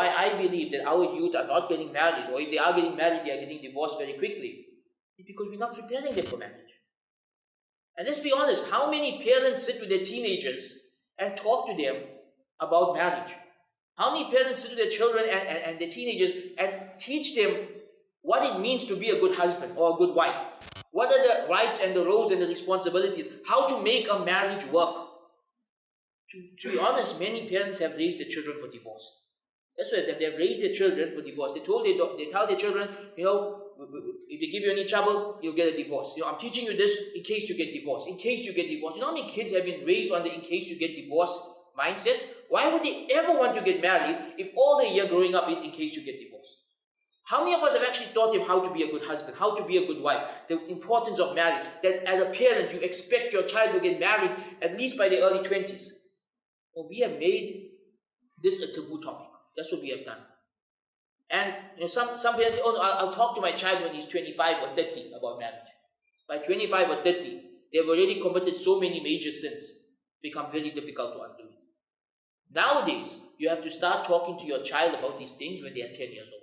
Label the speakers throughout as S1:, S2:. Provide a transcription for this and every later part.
S1: why I believe that our youth are not getting married, or if they are getting married, they are getting divorced very quickly, is because we're not preparing them for marriage. And let's be honest, how many parents sit with their teenagers and talk to them about marriage? How many parents sit with their children and their teenagers and teach them what it means to be a good husband or a good wife? What are the rights and the roles and the responsibilities? How to make a marriage work? To be honest, many parents have raised their children for divorce. That's why they've raised their children for divorce. They tell their children, if they give you any trouble, you'll get a divorce. I'm teaching you this in case you get divorced. In case you get divorced. You know how many kids have been raised on the in case you get divorced mindset? Why would they ever want to get married if all they hear growing up is in case you get divorced? How many of us have actually taught him how to be a good husband, how to be a good wife, the importance of marriage, that as a parent you expect your child to get married at least by the early 20s? Well, we have made this a taboo topic. That's what we have done. And some parents say, I'll talk to my child when he's 25 or 30 about marriage. By 25 or 30, they've already committed so many major sins. It's become very difficult to undo. Nowadays, you have to start talking to your child about these things when they are 10 years old.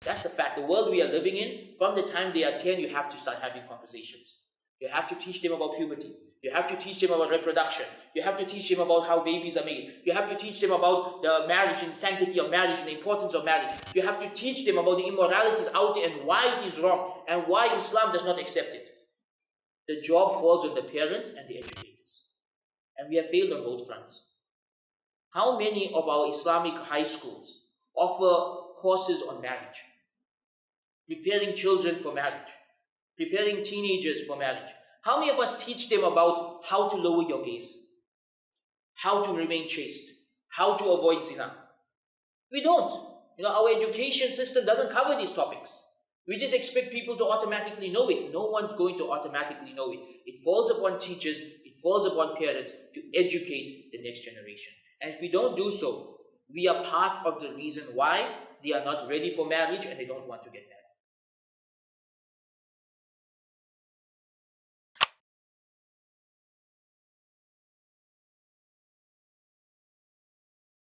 S1: That's a fact. The world we are living in, from the time they are 10, you have to start having conversations. You have to teach them about puberty. You have to teach them about reproduction. You have to teach them about how babies are made. You have to teach them about the marriage and sanctity of marriage and the importance of marriage. You have to teach them about the immoralities out there and why it is wrong and why Islam does not accept it. The job falls on the parents and the educators. And we have failed on both fronts. How many of our Islamic high schools offer courses on marriage? Preparing children for marriage. Preparing teenagers for marriage. How many of us teach them about how to lower your gaze? How to remain chaste? How to avoid zina? We don't. Our education system doesn't cover these topics. We just expect people to automatically know it. No one's going to automatically know it. It falls upon teachers, it falls upon parents to educate the next generation. And if we don't do so, we are part of the reason why they are not ready for marriage and they don't want to get married.